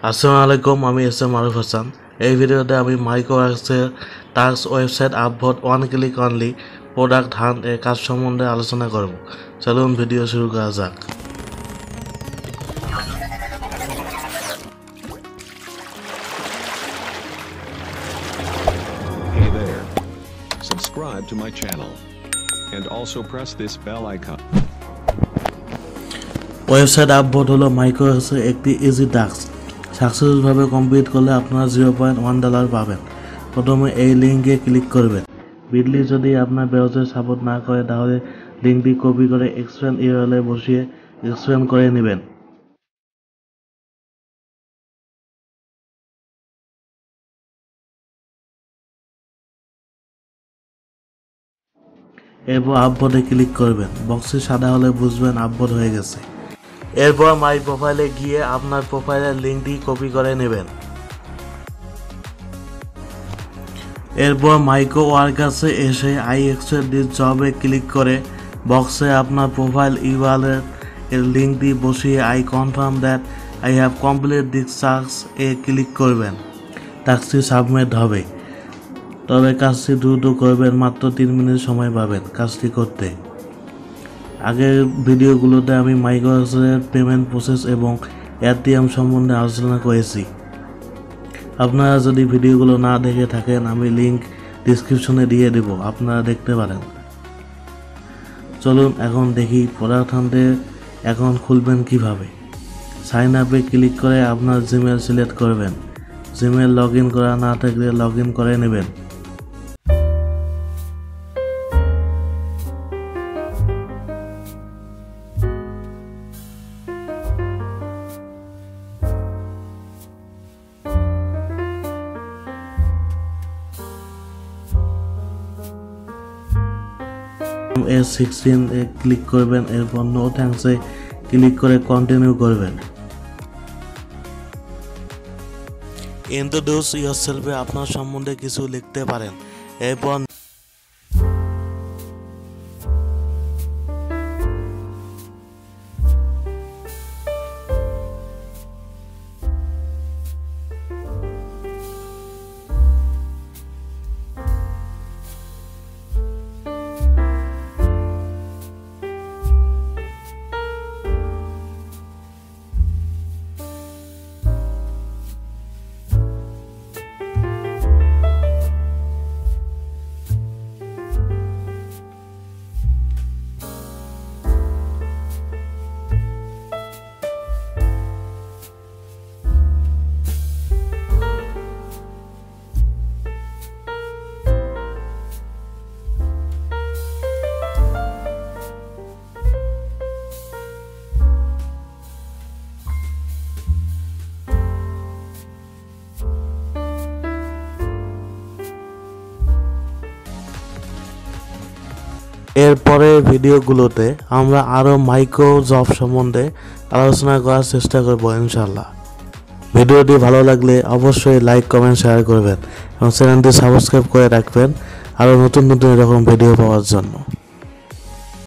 আসসালামু আলাইকুম, আমি এস এম আরিফ হাসান। এই ভিডিওতে আমি মাইক্রোওয়ার্কসের task website upvote one click only Product Hunt এর কাজ সম্বন্ধে আলোচনা করব। চলুন ভিডিও শুরু করা যাক। Hey there. Subscribe to my channel and also press this bell icon. Website upvote হলো মাইক্রোওয়ার্কসের একটি ইজি টাস্ক। সাকসেসফুলভাবে কমপ্লিট করলে আপনারা $0.1 পাবেন। প্রথমে এই লিঙ্কে ক্লিক করবেন। বিটলি যদি আপনার ব্রাউজার সাপোর্ট না করে তাহলে লিঙ্কটি কপি করে এক্সপ্যান্ড ইউআরএল এ বসিয়ে এক্সপ্যান্ড করে নেবেন। এরপর আপভোটে ক্লিক করবেন। বক্সে সাদা হলে বুঝবেন আপভোট হয়ে গেছে। এরপর মাই প্রোফাইলে গিয়ে আপনার প্রোফাইলের লিঙ্কটি কপি করে নেবেন। এরপর মাইক্রোওয়ার্কসে এসে আই এক্সপেক্ট দিস জবে ক্লিক করে বক্সে আপনার প্রোফাইল ইউআরএল এর লিঙ্কটি বসিয়ে I confirm that I have complete this task A click করবেন। টাস্কটি সাবমিট হবে। তবে কাজটি দ্রুত করবেন, মাত্র 3 মিনিট সময় পাবেন কাজটি করতে। আগের ভিডিওগুলোতে আমি মাইক্রোওয়ার্কসের পেমেন্ট প্রসেস এবং এটিএম সম্বন্ধে আলোচনা করেছি। আপনারা যদি ভিডিওগুলো না দেখে থাকেন আমি লিঙ্ক ডিসক্রিপশনে দিয়ে দেব, আপনারা দেখতে পারেন। চলুন এখন দেখি প্রোডাক্ট হান্টে অ্যাকাউন্ট খুলবেন কিভাবে। সাইন আপে ক্লিক করে আপনার জিমেল সিলেক্ট করবেন। জিমেল লগ ইন করা না থাকলে লগ ইন করে নেবেন। S16 এ ক্লিক করবেন। এরপর নো থ্যাঙ্কস এ ক্লিক করে কন্টিনিউ করবেন। ইন্ট্রোডিউস ইয়োরসেলফে আপনার সম্বন্ধে কিছু লিখতে পারেন। এরপর এরপরের ভিডিওগুলোতে আমরা আরও মাইক্রো জব সম্বন্ধে আলোচনা করার চেষ্টা করব ইনশাল্লাহ। ভিডিওটি ভালো লাগলে অবশ্যই লাইক, কমেন্ট, শেয়ার করবেন এবং চ্যানেলটি সাবস্ক্রাইব করে রাখবেন আরও নতুন নতুন এরকম ভিডিও পাওয়ার জন্য।